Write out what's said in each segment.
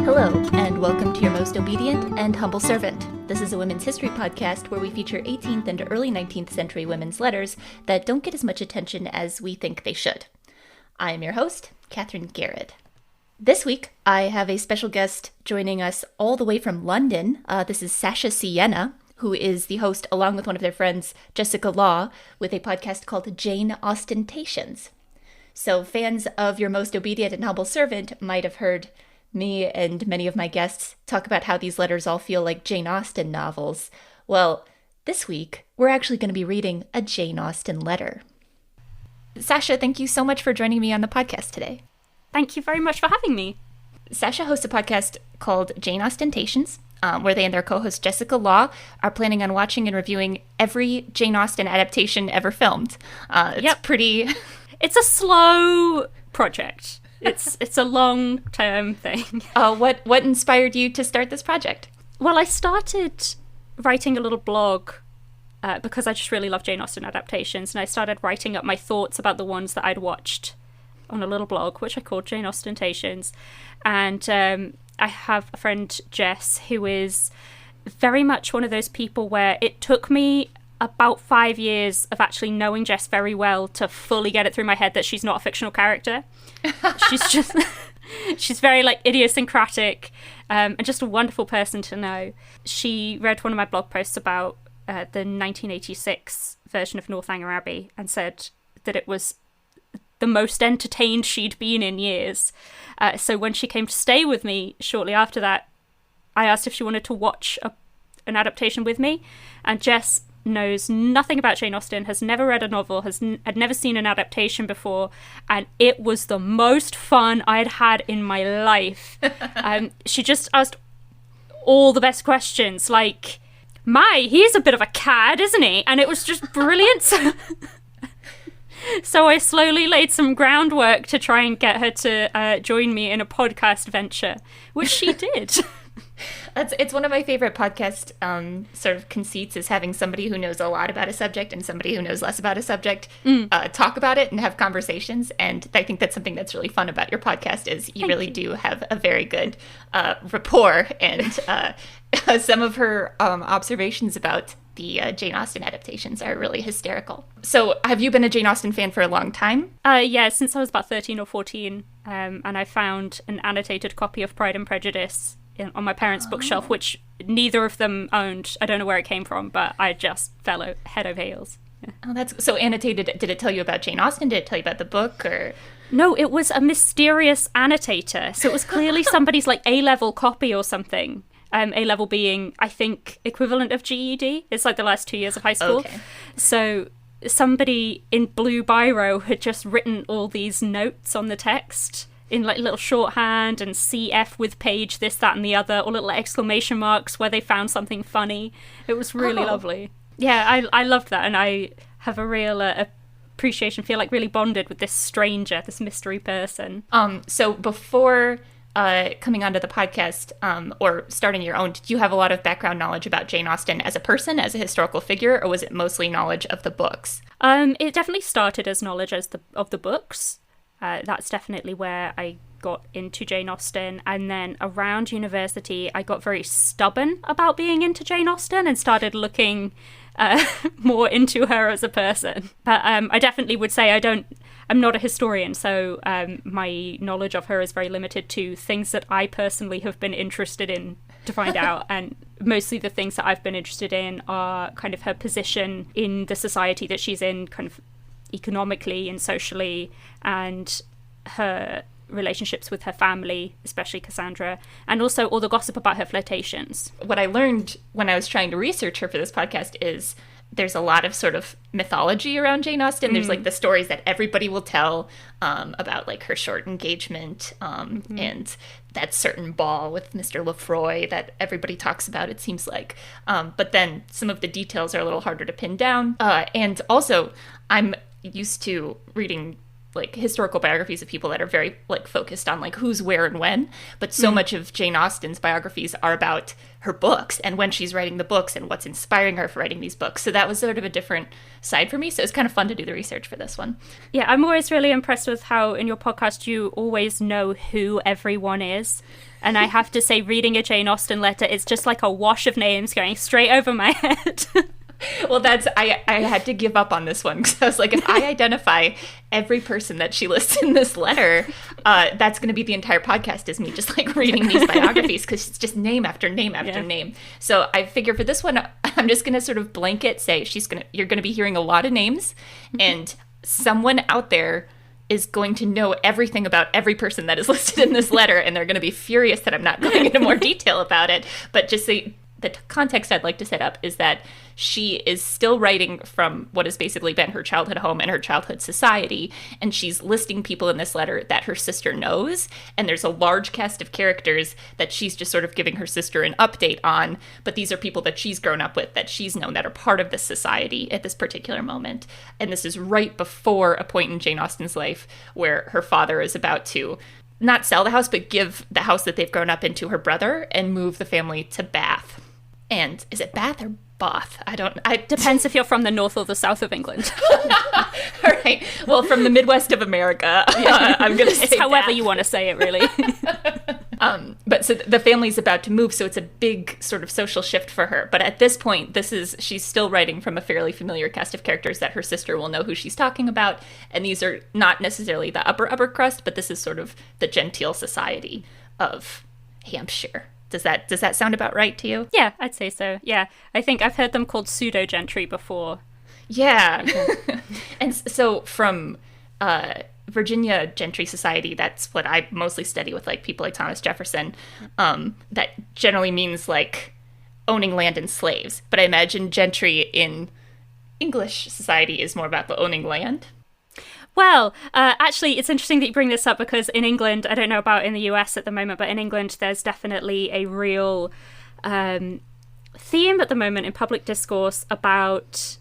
Hello, and welcome to Your Most Obedient and Humble Servant. This is a women's history podcast where we feature 18th and early 19th century women's letters that don't get as much attention as we think they should. I am your host, Kathryn Garrett. This week, I have a special guest joining us all the way from London. This is Sasha Sienna, who is the host, along with one of their friends, Jessica Law, with a podcast called Jane Austentations. So fans of Your Most Obedient and Humble Servant might have heard me and many of my guests talk about how these letters all feel like Jane Austen novels. Well, this week, we're actually going to be reading a Jane Austen letter. Sasha, thank you so much for joining me on the podcast today. Thank you very much for having me. Sasha hosts a podcast called Jane Austentations, where they and their co-host Jessica Law are planning on watching and reviewing every Jane Austen adaptation ever filmed. Pretty... It's a slow project. It's a long-term thing. What inspired you to start this project? Well, I started writing a little blog because I just really love Jane Austen adaptations, and I started writing up my thoughts about the ones that I'd watched on a little blog, which I called Jane Austentations. And I have a friend, Jess, who is very much one of those people where it took me about 5 years of actually knowing Jess very well to fully get it through my head that she's not a fictional character. She's very idiosyncratic and just a wonderful person to know. She read one of my blog posts about the 1986 version of Northanger Abbey and said that it was the most entertained she'd been in years. So when she came to stay with me shortly after that, I asked if she wanted to watch an adaptation with me, and Jess knows nothing about Jane Austen, has never read a novel, had never seen an adaptation before, and it was the most fun I'd had in my life. She just asked all the best questions, like, he's a bit of a cad, isn't he? And it was just brilliant. So I slowly laid some groundwork to try and get her to join me in a podcast venture, which she did. It's one of my favorite podcast sort of conceits, is having somebody who knows a lot about a subject and somebody who knows less about a subject talk about it and have conversations. And I think that's something that's really fun about your podcast, is you really do have a very good rapport. And some of her observations about the Jane Austen adaptations are really hysterical. So have you been a Jane Austen fan for a long time? Yeah, since I was about 13 or 14. And I found an annotated copy of Pride and Prejudice on my parents' bookshelf, which neither of them owned. I don't know where it came from, but I just fell head over heels. Yeah. Oh, that's so annotated. Did it tell you about Jane Austen? Did it tell you about the book? Or no, it was a mysterious annotator. So it was clearly somebody's A-level copy or something. A-level being, I think, equivalent of GED. It's the last 2 years of high school. Okay. So somebody in blue biro had just written all these notes on the text in little shorthand, and CF with page this, that, and the other, or little exclamation marks where they found something funny. It was really lovely. Yeah, I loved that, and I have a real appreciation, feel really bonded with this stranger, this mystery person. So before coming onto the podcast or starting your own, did you have a lot of background knowledge about Jane Austen as a person, as a historical figure, or was it mostly knowledge of the books? It definitely started as knowledge of the books. That's definitely where I got into Jane Austen. And then around university, I got very stubborn about being into Jane Austen and started looking more into her as a person. But I definitely would say I'm not a historian, so my knowledge of her is very limited to things that I personally have been interested in to find out. And mostly the things that I've been interested in are kind of her position in the society that she's in, kind of economically and socially, and her relationships with her family, especially Cassandra, and also all the gossip about her flirtations. What I learned when I was trying to research her for this podcast is there's a lot of sort of mythology around Jane Austen. There's the stories that everybody will tell about her short engagement and that certain ball with Mr. Lefroy that everybody talks about, it seems like. But then some of the details are a little harder to pin down. And also, I'm used to reading like historical biographies of people that are very like focused on like who's where and when, but so much of Jane Austen's biographies are about her books and when she's writing the books and what's inspiring her for writing these books. So that was sort of a different side for me. So it's kind of fun to do the research for this one. Yeah, I'm always really impressed with how in your podcast you always know who everyone is. And I have to say, reading a Jane Austen letter, it's just like a wash of names going straight over my head. Well, I had to give up on this one because I was like, if I identify every person that she lists in this letter, that's going to be the entire podcast is me just like reading these biographies because it's just name after name after name. So I figure for this one, I'm just going to sort of blanket say you're going to be hearing a lot of names and someone out there is going to know everything about every person that is listed in this letter, and they're going to be furious that I'm not going into more detail about it. But just the context I'd like to set up is that she is still writing from what has basically been her childhood home and her childhood society, and she's listing people in this letter that her sister knows, and there's a large cast of characters that she's just sort of giving her sister an update on, but these are people that she's grown up with, that she's known, that are part of this society at this particular moment. And this is right before a point in Jane Austen's life where her father is about to not sell the house, but give the house that they've grown up in to her brother and move the family to Bath. And is it Bath or Bath? Depends if you're from the north or the south of England. All right. Well, from the Midwest of America, I'm going to say it's however Bath. You want to say it, really. But so the family's about to move, so it's a big sort of social shift for her. But at this point, she's still writing from a fairly familiar cast of characters that her sister will know who she's talking about. And these are not necessarily the upper crust, but this is sort of the genteel society of Hampshire. Does that sound about right to you? Yeah, I'd say so. Yeah, I think I've heard them called pseudo-gentry before. Yeah. And so from Virginia gentry society, that's what I mostly study with like people like Thomas Jefferson. That generally means like owning land and slaves. But I imagine gentry in English society is more about the owning land. Well, actually, it's interesting that you bring this up because in England, I don't know about in the US at the moment, but in England, there's definitely a real theme at the moment in public discourse about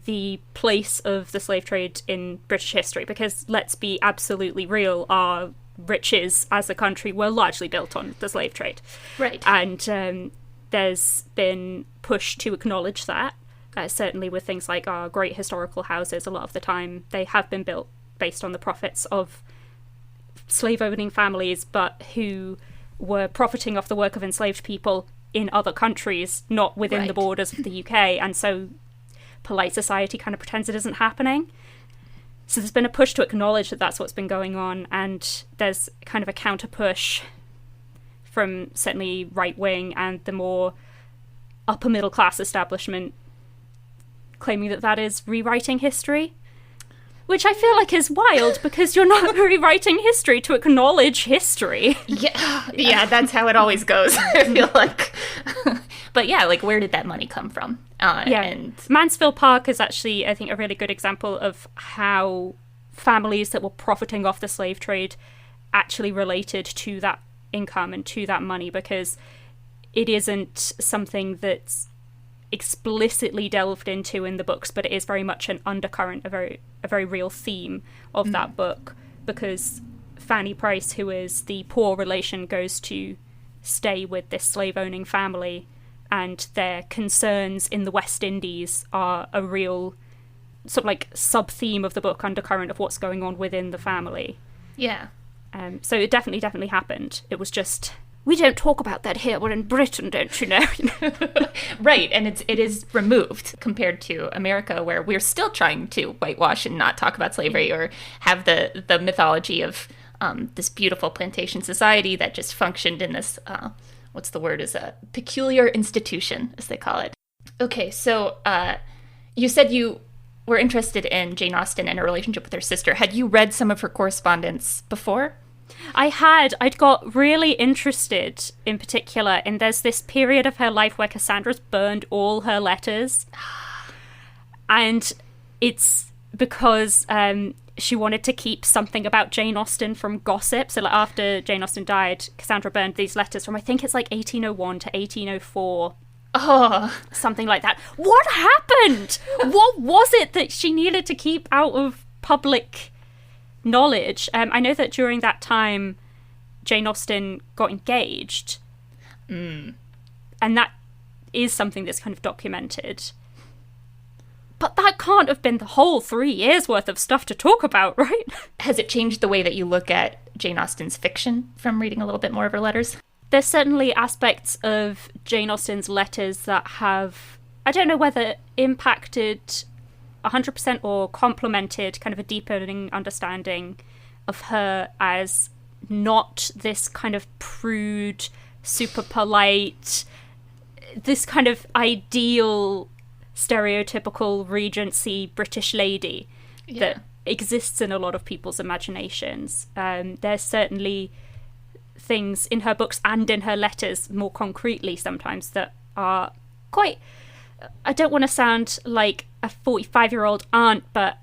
the place of the slave trade in British history. Because let's be absolutely real, our riches as a country were largely built on the slave trade. Right. And there's been push to acknowledge that. Certainly with things like our great historical houses, a lot of the time they have been built based on the profits of slave-owning families, but who were profiting off the work of enslaved people in other countries, not within the borders of the UK. And so polite society kind of pretends it isn't happening. So there's been a push to acknowledge that that's what's been going on, and there's kind of a counter-push from certainly right-wing and the more upper-middle-class establishment claiming that that is rewriting history, which I feel like is wild because you're not rewriting history to acknowledge history. Yeah, that's how it always goes. I feel like. But yeah, like where did that money come from? And Mansfield Park is actually, I think, a really good example of how families that were profiting off the slave trade actually related to that income and to that money, because it isn't something that's explicitly delved into in the books, but it is very much an undercurrent, a very real theme of that book, because Fanny Price, who is the poor relation, goes to stay with this slave-owning family, and their concerns in the West Indies are a real sort of like sub-theme of the book, undercurrent of what's going on within the family. Yeah. So it definitely happened. It was just, we don't talk about that here. We're in Britain, don't you know? Right, and it is removed compared to America, where we're still trying to whitewash and not talk about slavery or have the mythology of this beautiful plantation society that just functioned in this, what's the word, is a peculiar institution, as they call it. Okay, so you said you were interested in Jane Austen and her relationship with her sister. Had you read some of her correspondence before? I had. I'd got really interested in particular, and there's this period of her life where Cassandra's burned all her letters. And it's because she wanted to keep something about Jane Austen from gossip. So like after Jane Austen died, Cassandra burned these letters from, I think it's like 1801 to 1804. Oh, something like that. What happened? What was it that she needed to keep out of public knowledge. I know that during that time, Jane Austen got engaged. And that is something that's kind of documented. But that can't have been the whole 3 years worth of stuff to talk about, right? Has it changed the way that you look at Jane Austen's fiction from reading a little bit more of her letters? There's certainly aspects of Jane Austen's letters that have, I don't know whether impacted 100% or complemented kind of a deepening understanding of her as not this kind of prude, super polite, this kind of ideal stereotypical Regency British lady that exists in a lot of people's imaginations. There's certainly things in her books and in her letters more concretely sometimes that are quite, I don't want to sound like a 45-year-old aunt, but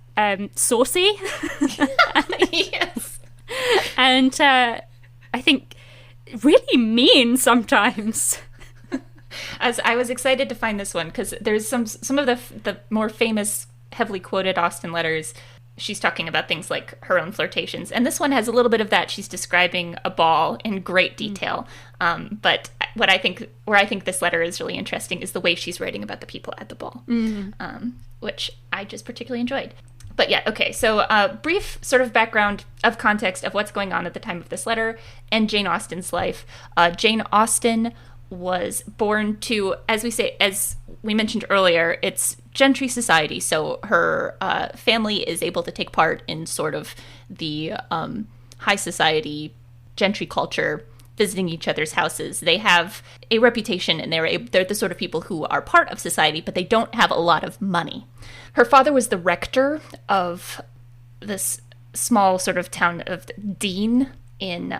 saucy. Yes. And I think really mean sometimes. As I was excited to find this one because there's some of the more famous, heavily quoted Austen letters. She's talking about things like her own flirtations, and this one has a little bit of that. She's describing a ball in great detail. But where I think this letter is really interesting is the way she's writing about the people at the ball, which I just particularly enjoyed. But yeah, okay. So brief sort of background of context of what's going on at the time of this letter and Jane Austen's life. Jane Austen was born to, as we mentioned earlier, it's gentry society. So her family is able to take part in sort of the high society gentry culture, visiting each other's houses. They have a reputation, and they're the sort of people who are part of society, but they don't have a lot of money. Her father was the rector of this small sort of town of Dean in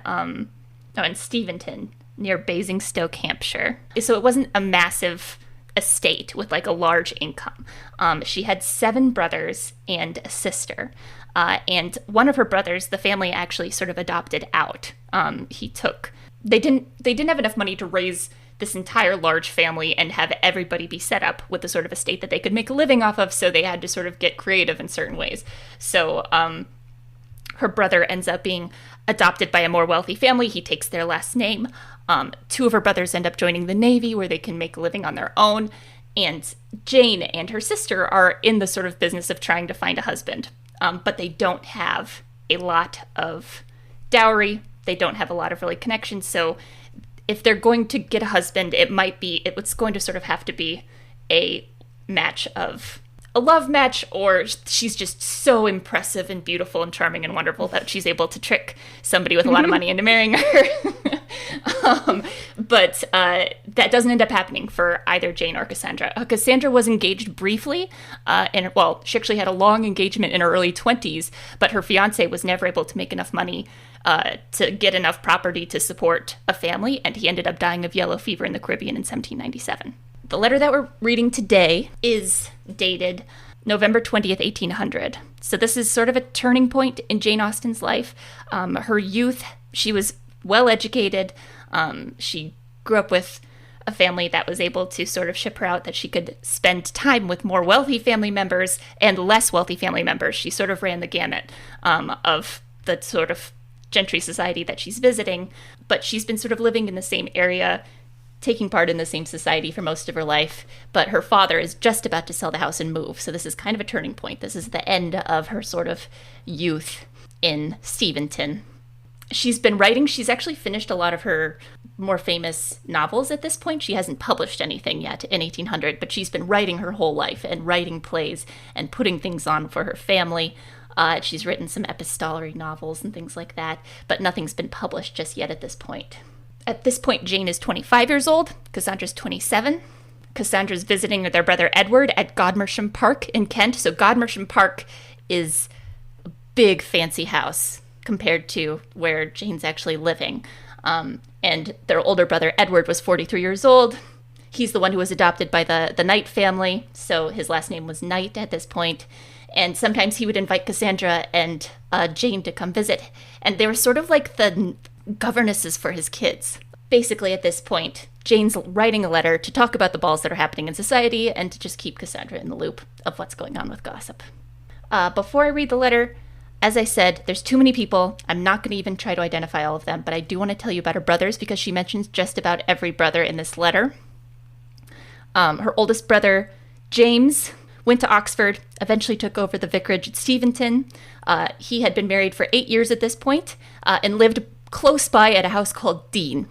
Steventon, near Basingstoke, Hampshire. So it wasn't a massive estate with like a large income. She had 7 brothers and a sister. And one of her brothers, the family actually sort of adopted out. They didn't have enough money to raise this entire large family and have everybody be set up with the sort of estate that they could make a living off of, so they had to sort of get creative in certain ways. So her brother ends up being adopted by a more wealthy family. He takes their last name. 2 of her brothers end up joining the Navy, where they can make a living on their own. And Jane and her sister are in the sort of business of trying to find a husband. But they don't have a lot of dowry. They don't have a lot of really connections. So if they're going to get a husband, it's going to sort of have to be a love match, or she's just so impressive and beautiful and charming and wonderful that she's able to trick somebody with a lot of money into marrying her. But that doesn't end up happening for either Jane or Cassandra. Cassandra was engaged briefly, she actually had a long engagement in her early 20s, but her fiancé was never able to make enough money to get enough property to support a family, and he ended up dying of yellow fever in the Caribbean in 1797. The letter that we're reading today is dated November 20th, 1800. So this is sort of a turning point in Jane Austen's life. Her youth, she was well-educated. She grew up with a family that was able to sort of ship her out, that she could spend time with more wealthy family members and less wealthy family members. She sort of ran the gamut of the sort of gentry society that she's visiting, but she's been sort of living in the same area, taking part in the same society for most of her life. But her father is just about to sell the house and move, so this is kind of a turning point. This is the end of her sort of youth in Steventon. She's been writing. She's actually finished a lot of her more famous novels at this point. She hasn't published anything yet in 1800, but she's been writing her whole life and writing plays and putting things on for her family. She's written some epistolary novels and things like that, but nothing's been published just yet at this point. At this point, Jane is 25 years old. Cassandra's 27. Cassandra's visiting their brother Edward at Godmersham Park in Kent. So Godmersham Park is a big, fancy house compared to where Jane's actually living. And their older brother Edward was 43 years old. He's the one who was adopted by the Knight family, so his last name was Knight at this point. And sometimes he would invite Cassandra and Jane to come visit. And they were sort of like the governesses for his kids. Basically, at this point, Jane's writing a letter to talk about the balls that are happening in society and to just keep Cassandra in the loop of what's going on with gossip. Before I read the letter, As I said, there's too many people. I'm not going to even try to identify all of them, but I do want to tell you about her brothers because she mentions just about every brother in this letter. Her oldest brother, James, went to Oxford, eventually took over the vicarage at Steventon. He had been married for 8 years at this point, and lived close by at a house called Dean.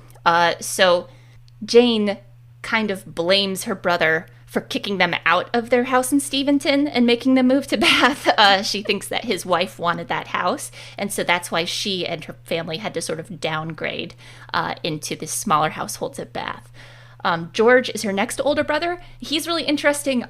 So Jane kind of blames her brother for kicking them out of their house in Steventon and making them move to Bath. She thinks that his wife wanted that house, and so that's why she and her family had to sort of downgrade into this smaller households at Bath. George is her next older brother. He's really interesting.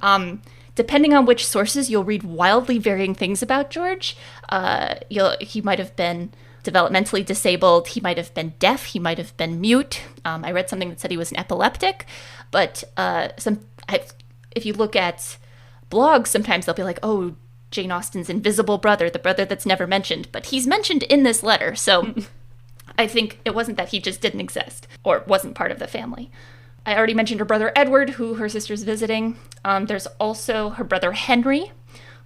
Depending on which sources, you'll read wildly varying things about George. He might have been developmentally disabled. He might have been deaf. He might have been mute. I read something that said he was an epileptic. But if you look at blogs, sometimes they'll be like, oh, Jane Austen's invisible brother, the brother that's never mentioned. But he's mentioned in this letter. So I think it wasn't that he just didn't exist or wasn't part of the family. I already mentioned her brother Edward, who her sister's visiting. There's also her brother Henry,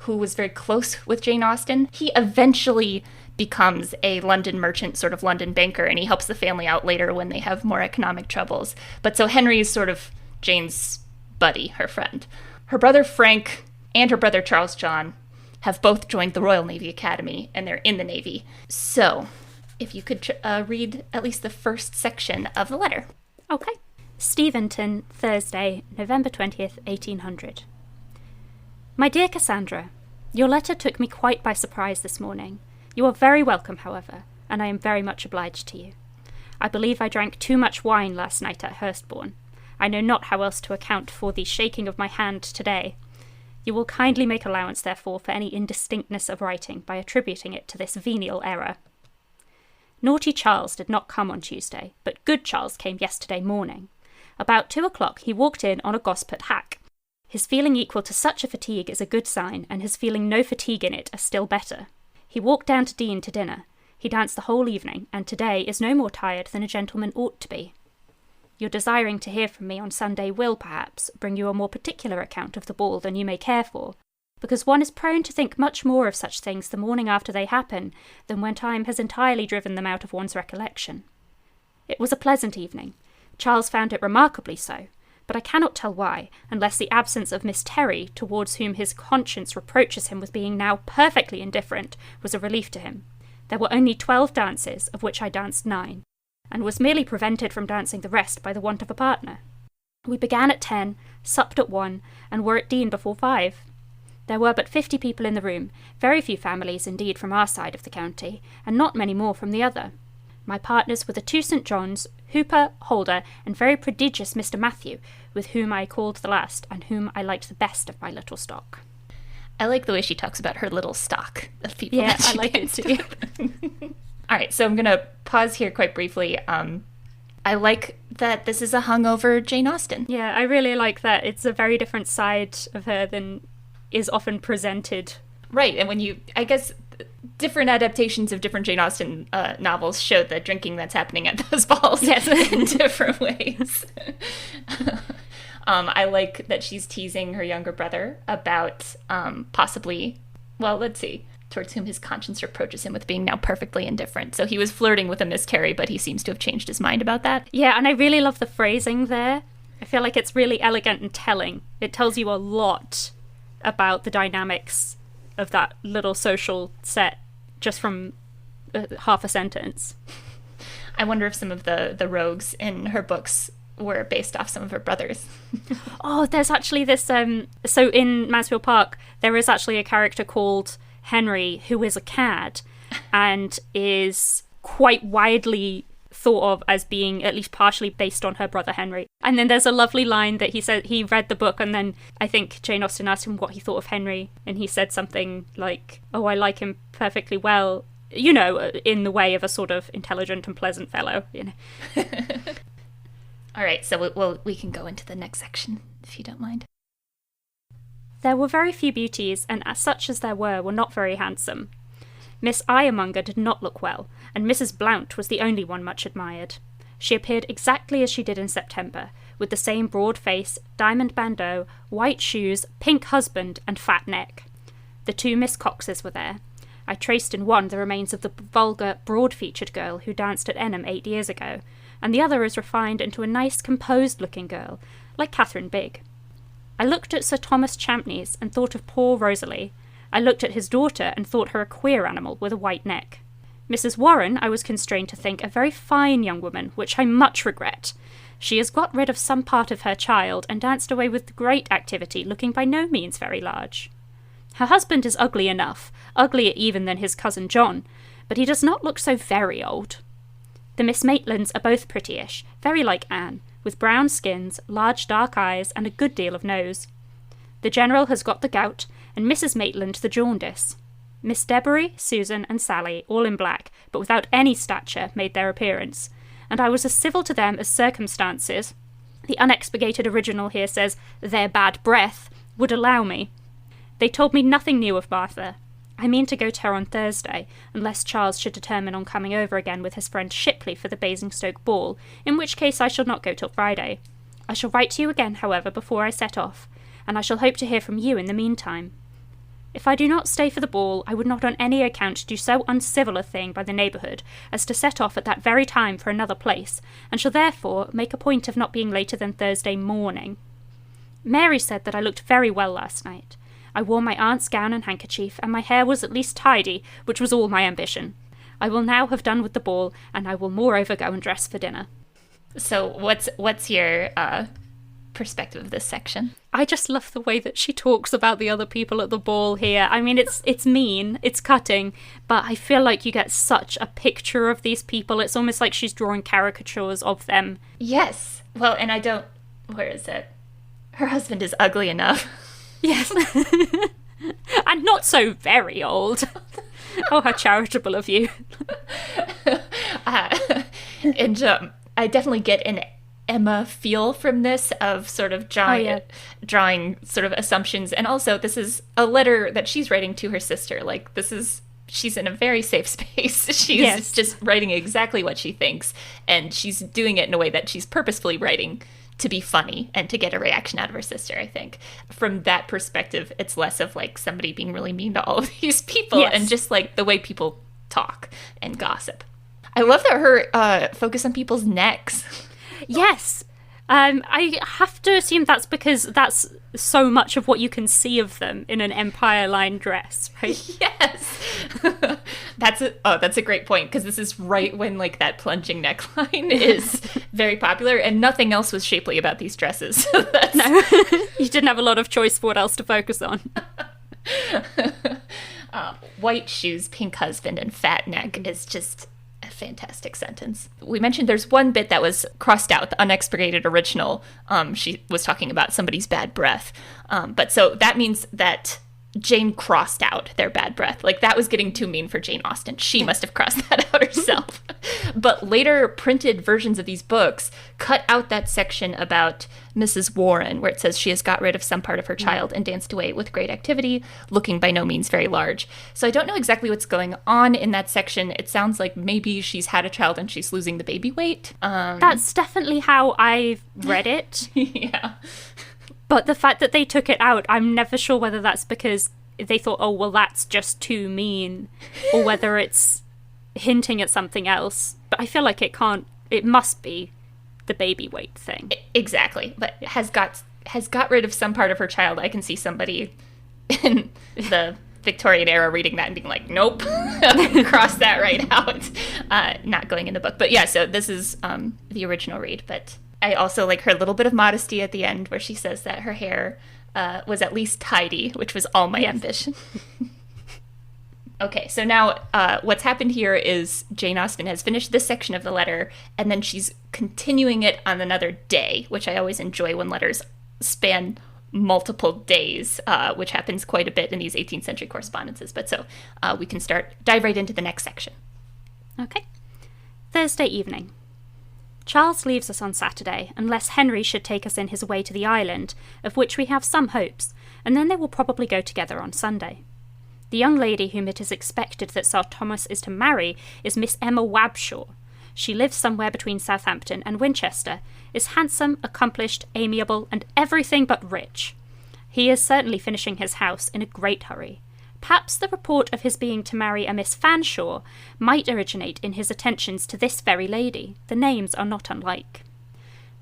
who was very close with Jane Austen. He eventually becomes a London merchant, sort of London banker, and he helps the family out later when they have more economic troubles. But so Henry is sort of Jane's buddy, her friend. Her brother Frank and her brother Charles John have both joined the Royal Navy Academy, and they're in the Navy. So if you could read at least the first section of the letter. Okay. Steventon, Thursday, November 20th, 1800. My dear Cassandra, your letter took me quite by surprise this morning. You are very welcome, however, and I am very much obliged to you. I believe I drank too much wine last night at Hurstbourne. I know not how else to account for the shaking of my hand today. You will kindly make allowance, therefore, for any indistinctness of writing by attributing it to this venial error. Naughty Charles did not come on Tuesday, but good Charles came yesterday morning. About 2 o'clock he walked in on a Gosport hack. His feeling equal to such a fatigue is a good sign, and his feeling no fatigue in it a still better. He walked down to Dean to dinner. He danced the whole evening, and today is no more tired than a gentleman ought to be. Your desiring to hear from me on Sunday will, perhaps, bring you a more particular account of the ball than you may care for, because one is prone to think much more of such things the morning after they happen than when time has entirely driven them out of one's recollection. It was a pleasant evening. Charles found it remarkably so, but I cannot tell why, unless the absence of Miss Terry, towards whom his conscience reproaches him with being now perfectly indifferent, was a relief to him. There were only 12 dances, of which I danced 9, and was merely prevented from dancing the rest by the want of a partner. We began at 10, supped at 1, and were at Dean before 5. There were but 50 people in the room, very few families indeed from our side of the county, and not many more from the other. My partners were the 2 St. Johns, Hooper, Holder, and very prodigious Mr. Matthew, with whom I called the last, and whom I liked the best of my little stock. I like the way she talks about her little stock of people. Yeah, that she I like it too. All right, so I'm going to pause here quite briefly. I like that this is a hungover Jane Austen. Yeah, I really like that. It's a very different side of her than is often presented. Right, and I guess different adaptations of different Jane Austen novels show the drinking that's happening at those balls in different ways. I like that she's teasing her younger brother about possibly, well, let's see, towards whom his conscience reproaches him with being now perfectly indifferent. So he was flirting with a Miss Terry, but he seems to have changed his mind about that. Yeah, and I really love the phrasing there. I feel like it's really elegant and telling. It tells you a lot about the dynamics of that little social set just from half a sentence. I wonder if some of the rogues in her books were based off some of her brothers. Oh, there's actually this... So in Mansfield Park, there is actually a character called Henry who is a cad and is quite widely thought of as being at least partially based on her brother Henry. And then there's a lovely line that he said he read the book, and then I think Jane Austen asked him what he thought of Henry, and he said something like, oh, I like him perfectly well, you know, in the way of a sort of intelligent and pleasant fellow, you know. All right, so we can go into the next section, if you don't mind. There were very few beauties, and as such as there were not very handsome. Miss Ironmonger did not look well, and Mrs. Blount was the only one much admired. She appeared exactly as she did in September, with the same broad face, diamond bandeau, white shoes, pink husband, and fat neck. The 2 Miss Coxes were there, I traced in one the remains of the vulgar, broad-featured girl who danced at Enham 8 years ago, and the other is refined into a nice, composed-looking girl, like Kathryn Bigg. I looked at Sir Thomas Champneys and thought of poor Rosalie. I looked at his daughter and thought her a queer animal with a white neck. Mrs. Warren I was constrained to think a very fine young woman, which I much regret. She has got rid of some part of her child and danced away with great activity, looking by no means very large. Her husband is ugly enough, uglier even than his cousin John, but he does not look so very old. The Miss Maitlands are both prettyish, very like Anne, with brown skins, large dark eyes, and a good deal of nose. The General has got the gout, and Mrs. Maitland the jaundice. Miss Debarry, Susan, and Sally, all in black, but without any stature, made their appearance, and I was as civil to them as circumstances, the unexpurgated original here says, their bad breath, would allow me. They told me nothing new of Martha. I mean to go to her on Thursday, unless Charles should determine on coming over again with his friend Shipley for the Basingstoke ball, in which case I shall not go till Friday. I shall write to you again, however, before I set off, and I shall hope to hear from you in the meantime. If I do not stay for the ball, I would not on any account do so uncivil a thing by the neighbourhood as to set off at that very time for another place, and shall therefore make a point of not being later than Thursday morning. Mary said that I looked very well last night. I wore my aunt's gown and handkerchief, and my hair was at least tidy, which was all my ambition. I will now have done with the ball, and I will moreover go and dress for dinner. So what's your perspective of this section? I just love the way that she talks about the other people at the ball here. I mean, it's mean, it's cutting, but I feel like you get such a picture of these people. It's almost like she's drawing caricatures of them. Yes. Well, and where is it? Her husband is ugly enough. Yes. And not so very old. Oh, how charitable of you. And I definitely get an Emma feel from this of sort of drawing sort of assumptions. And also, this is a letter that she's writing to her sister. Like, she's in a very safe space. She's just writing exactly what she thinks. And she's doing it in a way that she's purposefully writing to be funny and to get a reaction out of her sister, I think. From that perspective, it's less of like somebody being really mean to all of these people and just like the way people talk and gossip. I love that her focus on people's necks. Yes. I have to assume that's because that's so much of what you can see of them in an Empire line dress, right? Yes. That's a great point, because this is right when like that plunging neckline is very popular, and nothing else was shapely about these dresses. No, you didn't have a lot of choice for what else to focus on. White shoes, pink husband, and fat neck is just a fantastic sentence. We mentioned there's one bit that was crossed out, the unexpurgated original. She was talking about somebody's bad breath. But so that means that Jane crossed out their bad breath. Like, that was getting too mean for Jane Austen. She must have crossed that out herself. But later printed versions of these books cut out that section about Mrs. Warren, where it says she has got rid of some part of her child and danced away with great activity, looking by no means very large. So I don't know exactly what's going on in that section. It sounds like maybe she's had a child and she's losing the baby weight. That's definitely how I read it. Yeah. But the fact that they took it out, I'm never sure whether that's because they thought, oh, well, that's just too mean, or whether it's hinting at something else. But I feel like it must be the baby weight thing. Exactly. But has got rid of some part of her child. I can see somebody in the Victorian era reading that and being like, nope, cross that right out. Not going in the book. But yeah, so this is the original read, but I also like her little bit of modesty at the end where she says that her hair was at least tidy, which was all my ambition. Okay, so now what's happened here is Jane Austen has finished this section of the letter, and then she's continuing it on another day, which I always enjoy when letters span multiple days, which happens quite a bit in these 18th century correspondences. But so we can dive right into the next section. Okay. Thursday evening. Charles leaves us on Saturday, unless Henry should take us in his way to the island, of which we have some hopes, and then they will probably go together on Sunday. The young lady whom it is expected that Sir Thomas is to marry is Miss Emma Wabshaw. She lives somewhere between Southampton and Winchester, is handsome, accomplished, amiable, and everything but rich. He is certainly finishing his house in a great hurry. Perhaps the report of his being to marry a Miss Fanshawe might originate in his attentions to this very lady. The names are not unlike.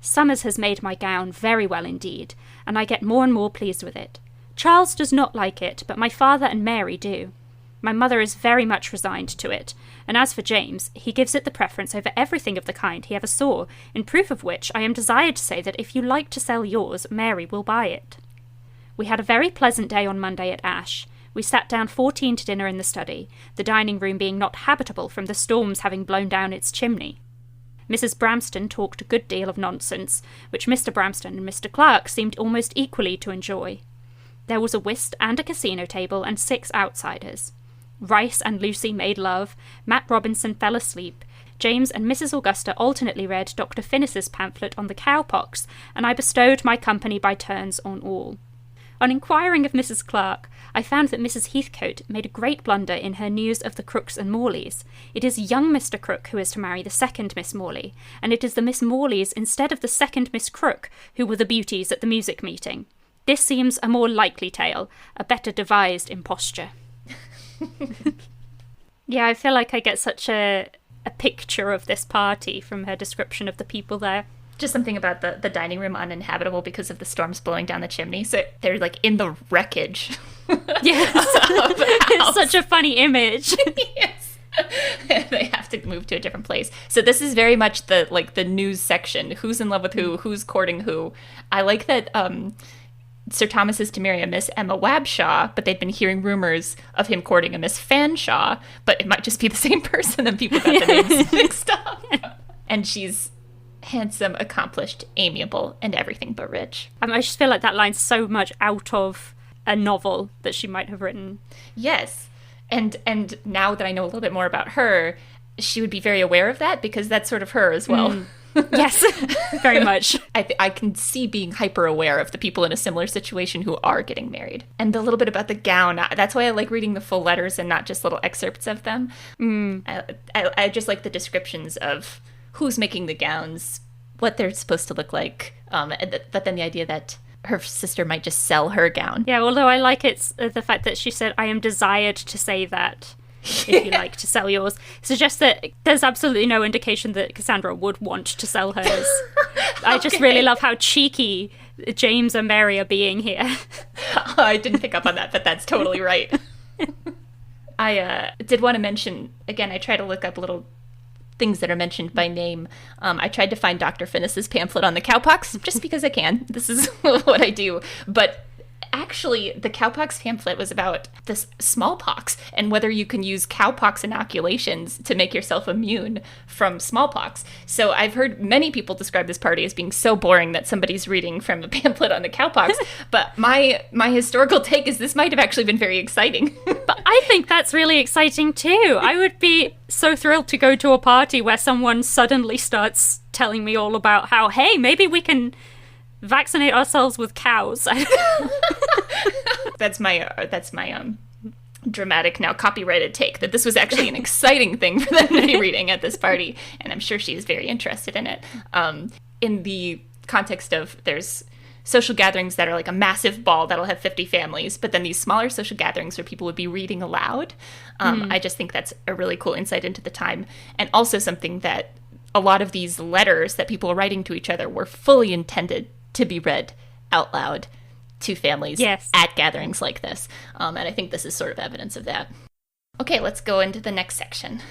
Summers has made my gown very well indeed, and I get more and more pleased with it. Charles does not like it, but my father and Mary do. My mother is very much resigned to it, and as for James, he gives it the preference over everything of the kind he ever saw, in proof of which I am desired to say that if you like to sell yours, Mary will buy it. We had a very pleasant day on Monday at Ashe. We sat down 14 to dinner in the study, the dining room being not habitable from the storms having blown down its chimney. Mrs. Bramston talked a good deal of nonsense, which Mr. Bramston and Mr. Clark seemed almost equally to enjoy. There was a whist and a casino table and 6 outsiders. Rice and Lucy made love, Matt Robinson fell asleep, James and Mrs. Augusta alternately read Dr. Finnis's pamphlet on the cowpox, and I bestowed my company by turns on all. On inquiring of Mrs. Clark, I found that Mrs. Heathcote made a great blunder in her news of the Crooks and Morleys. It is young Mr. Crook who is to marry the second Miss Morley, and it is the Miss Morleys instead of the second Miss Crook who were the beauties at the music meeting. This seems a more likely tale, a better devised imposture. Yeah, I feel like I get such a picture of this party from her description of the people there. Just something about the dining room uninhabitable because of the storms blowing down the chimney. So they're like in the wreckage. Yes. It's such a funny image. Yes. They have to move to a different place. So this is very much the news section. Who's in love with who? Who's courting who? I like that Sir Thomas is to marry a Miss Emma Wabshaw, but they'd been hearing rumors of him courting a Miss Fanshawe, but it might just be the same person and people got the names mixed up. And she's handsome, accomplished, amiable, and everything but rich. I just feel like that line's so much out of a novel that she might have written. Yes. And now that I know a little bit more about her, she would be very aware of that because that's sort of her as well. Yes, very much. I can see being hyper aware of the people in a similar situation who are getting married. And a little bit about the gown. That's why I like reading the full letters and not just little excerpts of them. I just like the descriptions of who's making the gowns, what they're supposed to look like, but then the idea that her sister might just sell her gown. Yeah, although I like it's the fact that she said, I am desired to say that if you like to sell yours. Suggests that there's absolutely no indication that Cassandra would want to sell hers. I just really love how cheeky James and Mary are being here. I didn't pick up on that, but that's totally right. I did want to mention, again, I try to look up little things that are mentioned by name. I tried to find Dr. Finnis's pamphlet on the cowpox, just because I can. This is what I do. But actually, the cowpox pamphlet was about this smallpox and whether you can use cowpox inoculations to make yourself immune from smallpox. So I've heard many people describe this party as being so boring that somebody's reading from a pamphlet on the cowpox. But my historical take is this might have actually been very exciting. But I think that's really exciting too. I would be so thrilled to go to a party where someone suddenly starts telling me all about how, hey, maybe we can vaccinate ourselves with cows. That's my dramatic, now copyrighted take, that this was actually an exciting thing for them to be reading at this party, and I'm sure she is very interested in it. In the context of there's social gatherings that are like a massive ball that'll have 50 families, but then these smaller social gatherings where people would be reading aloud. I just think that's a really cool insight into the time, and also something that a lot of these letters that people are writing to each other were fully intended to be read out loud to families at gatherings like this. And I think this is sort of evidence of that. Okay, let's go into the next section.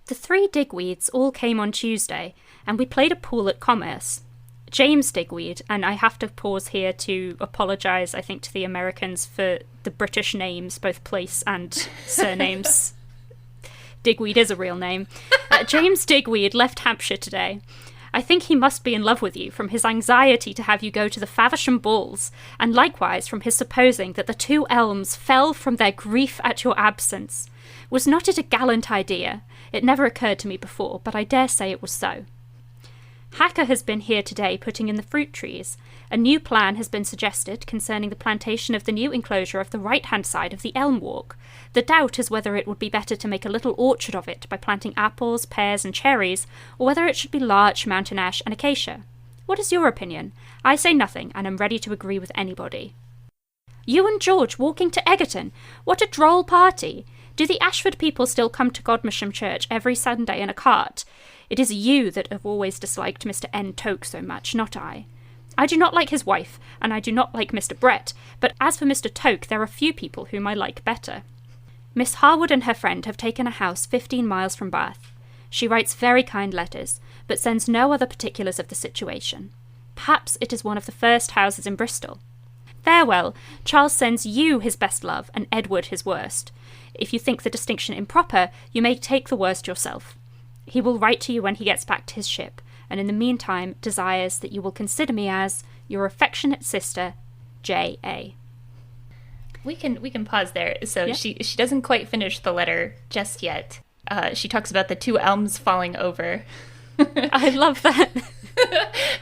The 3 Digweeds all came on Tuesday, and we played a pool at Commerce. James Digweed, and I have to pause here to apologise, I think, to the Americans for the British names, both place and surnames. Digweed is a real name. James Digweed left Hampshire today. I think he must be in love with you from his anxiety to have you go to the Faversham balls, and likewise from his supposing that the 2 elms fell from their grief at your absence. Was not it a gallant idea? It never occurred to me before, but I dare say it was so. Hacker has been here today putting in the fruit trees. A new plan has been suggested concerning the plantation of the new enclosure of the right-hand side of the elm walk. The doubt is whether it would be better to make a little orchard of it by planting apples, pears, and cherries, or whether it should be larch, mountain ash, and acacia. What is your opinion? I say nothing, and am ready to agree with anybody. You and George walking to Egerton. What a droll party. Do the Ashford people still come to Godmersham Church every Sunday in a cart? It is you that have always disliked Mr. N. Toke so much, not I. I do not like his wife, and I do not like Mr. Brett, but as for Mr. Toke, there are few people whom I like better. Miss Harwood and her friend have taken a house 15 miles from Bath. She writes very kind letters, but sends no other particulars of the situation. Perhaps it is one of the first houses in Bristol. Farewell. Charles sends you his best love, and Edward his worst. If you think the distinction improper, you may take the worst yourself. He will write to you when he gets back to his ship, and in the meantime desires that you will consider me as your affectionate sister, J.A. We can pause there. So yeah. She doesn't quite finish the letter just yet. She talks about the 2 elms falling over. I love that.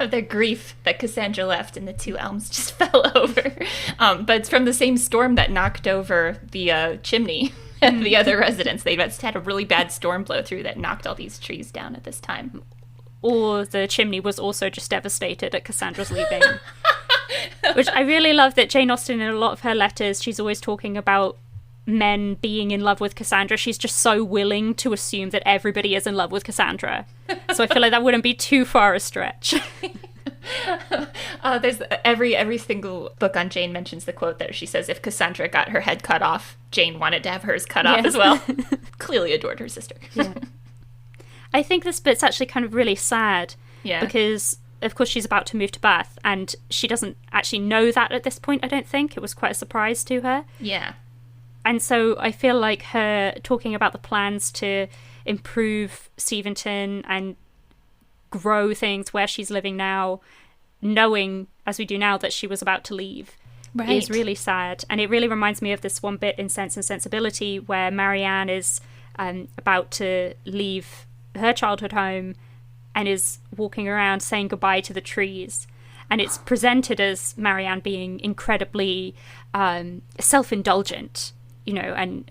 Of their grief that Cassandra left, and the 2 elms just fell over. But it's from the same storm that knocked over the chimney and the other residents. They just had a really bad storm blow through that knocked all these trees down at this time. Or the chimney was also just devastated at Cassandra's leaving. Which I really love that Jane Austen, in a lot of her letters, she's always talking about men being in love with Cassandra. She's just so willing to assume that everybody is in love with Cassandra. So I feel like that wouldn't be too far a stretch. There's every single book on Jane mentions the quote that she says, if Cassandra got her head cut off, Jane wanted to have hers cut off as well. Clearly adored her sister. Yeah. I think this bit's actually kind of really sad. Yeah. Because, of course, she's about to move to Bath, and she doesn't actually know that at this point, I don't think. It was quite a surprise to her. Yeah. And so I feel like her talking about the plans to improve Steventon and grow things where she's living now, knowing, as we do now, that she was about to leave, is really sad. And it really reminds me of this one bit in Sense and Sensibility where Marianne is about to leave her childhood home and is walking around saying goodbye to the trees. And it's presented as Marianne being incredibly self-indulgent, you know, and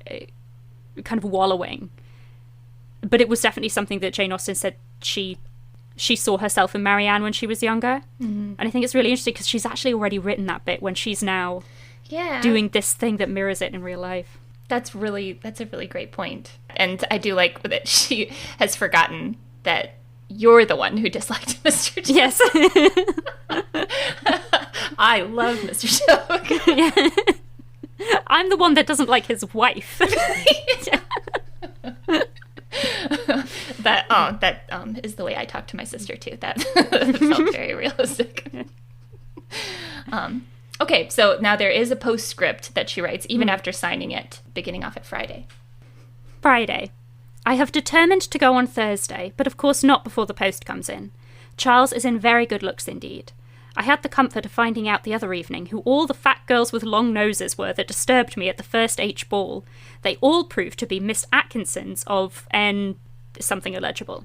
kind of wallowing. But it was definitely something that Jane Austen said she saw herself in Marianne when she was younger. Mm-hmm. And I think it's really interesting because she's actually already written that bit when she's now doing this thing that mirrors it in real life. That's a really great point. And I do like that she has forgotten that you're the one who disliked Mr. Toke. Yes. I love Mr. Toke. Yeah. I'm the one that doesn't like his wife. That is the way I talk to my sister too. That felt very realistic. Okay, so now there is a postscript that she writes even after signing it, beginning off at Friday. Friday. I have determined to go on Thursday, but of course not before the post comes in. Charles is in very good looks indeed. I had the comfort of finding out the other evening who all the fat girls with long noses were that disturbed me at the first H ball. They all proved to be Miss Atkinsons of N. something illegible.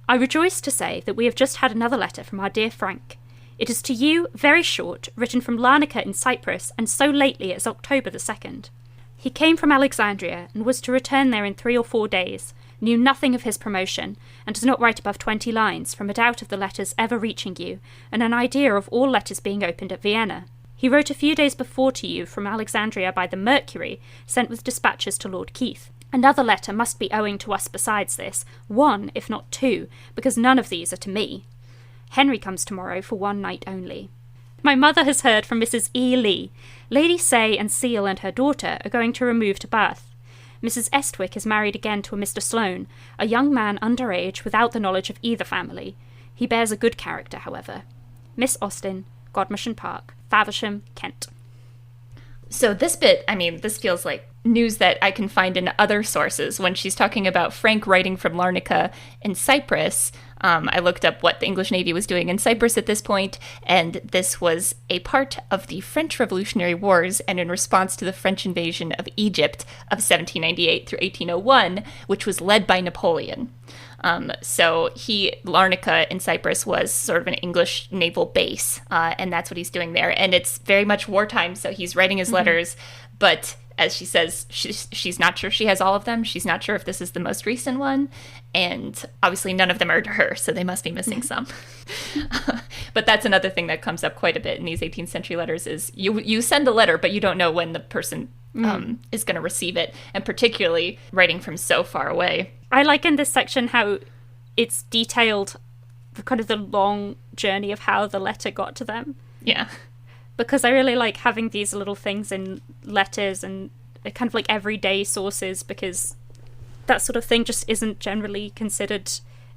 I rejoice to say that we have just had another letter from our dear Frank. It is to you, very short, written from Larnaca in Cyprus, and so lately as October the 2nd. He came from Alexandria, and was to return there in 3 or 4 days, knew nothing of his promotion, and does not write above 20 lines, from a doubt of the letters ever reaching you, and an idea of all letters being opened at Vienna. He wrote a few days before to you from Alexandria by the Mercury, sent with dispatches to Lord Keith. Another letter must be owing to us besides this, 1, if not 2, because none of these are to me. Henry comes tomorrow for 1 night only. My mother has heard from Mrs. E. Lee. Lady Say and Seal and her daughter are going to remove to Bath. Mrs. Estwick is married again to a Mr. Sloane, a young man under age without the knowledge of either family. He bears a good character, however. Miss Austen, Godmersham Park, Faversham, Kent. So this bit, I mean, this feels like news that I can find in other sources. When she's talking about Frank writing from Larnaca in Cyprus, I looked up what the English Navy was doing in Cyprus at this point, and this was a part of the French Revolutionary Wars and in response to the French invasion of Egypt of 1798 through 1801, which was led by Napoleon. So Larnaca in Cyprus was sort of an English naval base, and that's what he's doing there. And it's very much wartime, so he's writing his letters, but as she says, she's not sure she has all of them. She's not sure if this is the most recent one. And obviously none of them are to her, so they must be missing some. But that's another thing that comes up quite a bit in these 18th century letters is you send a letter, but you don't know when the person is going to receive it. And particularly writing from so far away. I like in this section how it's detailed kind of the long journey of how the letter got to them. Yeah. Because I really like having these little things in letters and kind of like everyday sources, because that sort of thing just isn't generally considered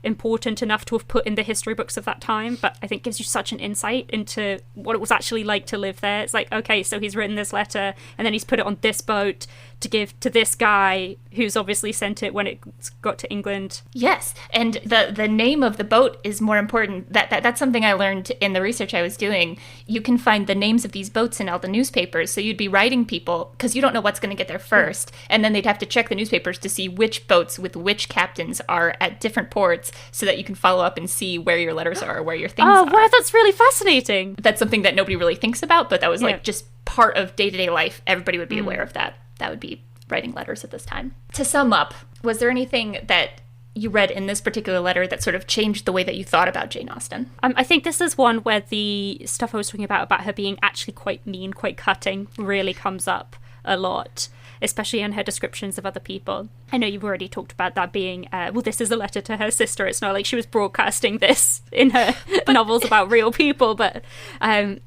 important enough to have put in the history books of that time, but I think gives you such an insight into what it was actually like to live there. It's like, okay, so he's written this letter and then he's put it on this boat to give to this guy who's obviously sent it when it got to England. Yes, and the name of the boat is more important. That's something I learned in the research I was doing. You can find the names of these boats in all the newspapers, so you'd be writing people, because you don't know what's going to get there first, and then they'd have to check the newspapers to see which boats with which captains are at different ports, so that you can follow up and see where your letters are, where your things are. Oh, wow, that's really fascinating. That's something that nobody really thinks about, but that was like just part of day-to-day life. Everybody would be aware of that. That would be writing letters at this time. To sum up, was there anything that you read in this particular letter that sort of changed the way that you thought about Jane Austen? I think this is one where the stuff I was talking about her being actually quite mean, quite cutting, really comes up a lot, especially in her descriptions of other people. I know you've already talked about that being, this is a letter to her sister. It's not like she was broadcasting this in her novels about real people, but I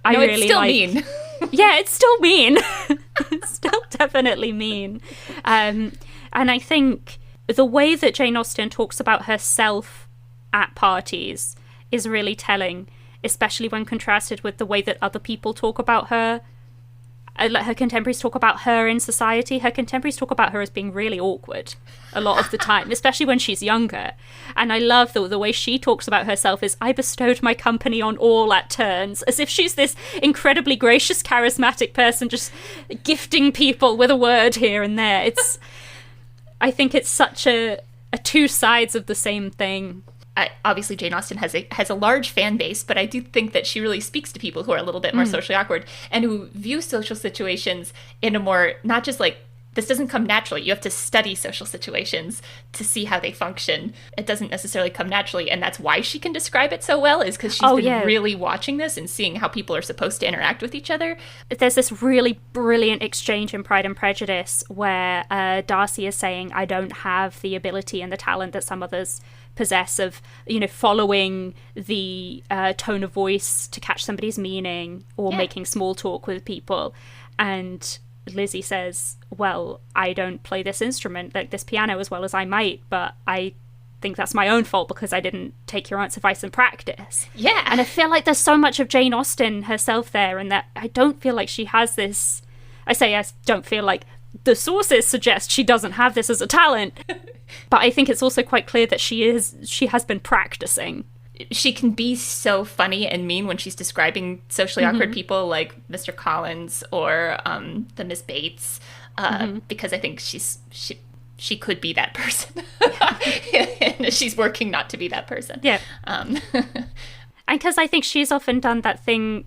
really it's still like... mean. Yeah, it's still mean. It's still definitely mean. And I think the way that Jane Austen talks about herself at parties is really telling, especially when contrasted with the way that other people talk about her. Let her contemporaries talk about her in society. Her contemporaries talk about her as being really awkward a lot of the time, especially when she's younger. And I love the way she talks about herself is, I bestowed my company on all at turns, as if she's this incredibly gracious, charismatic person just gifting people with a word here and there. I think it's such a two sides of the same thing. Obviously Jane Austen has a large fan base, but I do think that she really speaks to people who are a little bit more socially awkward and who view social situations in a more, not just like, this doesn't come naturally. You have to study social situations to see how they function. It doesn't necessarily come naturally, and that's why she can describe it so well, is because she's been really watching this and seeing how people are supposed to interact with each other. There's this really brilliant exchange in Pride and Prejudice where Darcy is saying, I don't have the ability and the talent that some others possess of, following the tone of voice to catch somebody's meaning or making small talk with people. And Lizzie says, well, I don't play this instrument, like this piano, as well as I might, but I think that's my own fault because I didn't take your aunt's advice and practice. Yeah. And I feel like there's so much of Jane Austen herself there, and that I don't feel like she has this. I don't feel like the sources suggest she doesn't have this as a talent. But I think it's also quite clear that she has been practicing. She can be so funny and mean when she's describing socially awkward people like Mr. Collins or the Miss Bates, because I think she could be that person. And she's working not to be that person. Yeah. And because I think she's often done that thing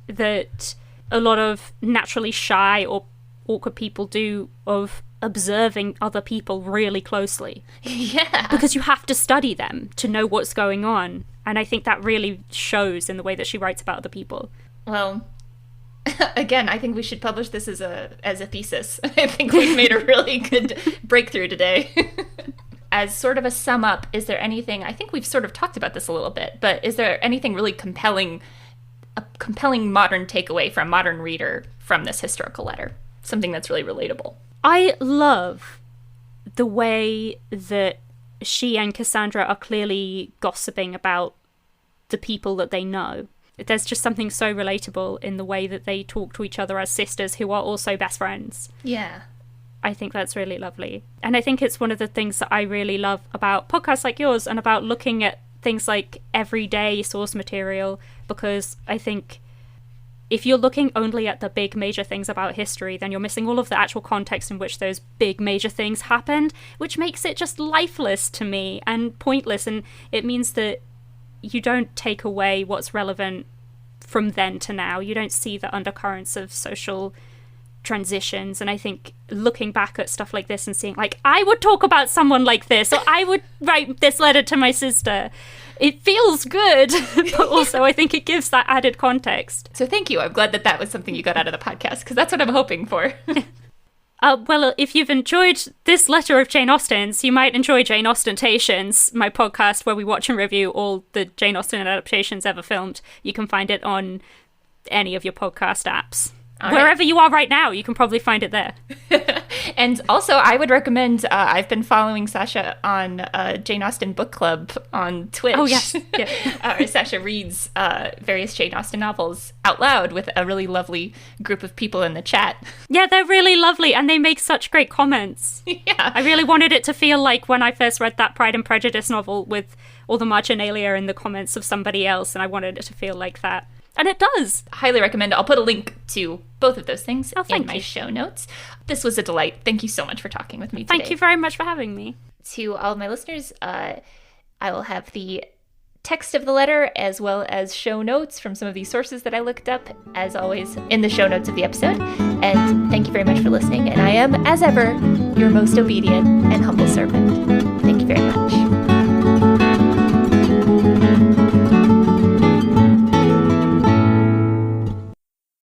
that a lot of naturally shy or awkward people do, of observing other people really closely. Yeah. Because you have to study them to know what's going on. And I think that really shows in the way that she writes about other people. Well, again, I think we should publish this as a thesis. I think we've made a really good breakthrough today. As sort of a sum up, is there anything, I think we've sort of talked about this a little bit, but is there anything really compelling, a compelling modern takeaway for a modern reader from this historical letter? Something that's really relatable. I love the way that she and Cassandra are clearly gossiping about the people that they know. There's just something so relatable in the way that they talk to each other as sisters who are also best friends. Yeah. I think that's really lovely. And I think it's one of the things that I really love about podcasts like yours and about looking at things like everyday source material, because I think if you're looking only at the big major things about history, then you're missing all of the actual context in which those big major things happened, which makes it just lifeless to me and pointless. And it means that you don't take away what's relevant from then to now. You don't see the undercurrents of social transitions. And I think looking back at stuff like this and seeing, like, I would talk about someone like this, or I would write this letter to my sister, it feels good, but also I think it gives that added context. So thank you. I'm glad that that was something you got out of the podcast, because that's what I'm hoping for. Well, if you've enjoyed this letter of Jane Austen's, you might enjoy Jane Austentations, my podcast where we watch and review all the Jane Austen adaptations ever filmed. You can find it on any of your podcast apps. Wherever you are right now, you can probably find it there. And also, I would recommend, I've been following Sasha on Jane Austen Book Club on Twitch. Oh, yes. Yeah. Sasha reads various Jane Austen novels out loud with a really lovely group of people in the chat. Yeah, they're really lovely, and they make such great comments. Yeah. I really wanted it to feel like when I first read that Pride and Prejudice novel with all the marginalia in the comments of somebody else, and I wanted it to feel like that. And it does. Highly recommend. I'll put a link to both of those things in my you. show notes. This was a delight. Thank you so much for talking with me today. Thank you very much for having me. To all of my listeners, I will have the text of the letter as well as show notes from some of these sources that I looked up, as always, in the show notes of the episode. And thank you very much for listening. And I am, as ever, your most obedient and humble servant.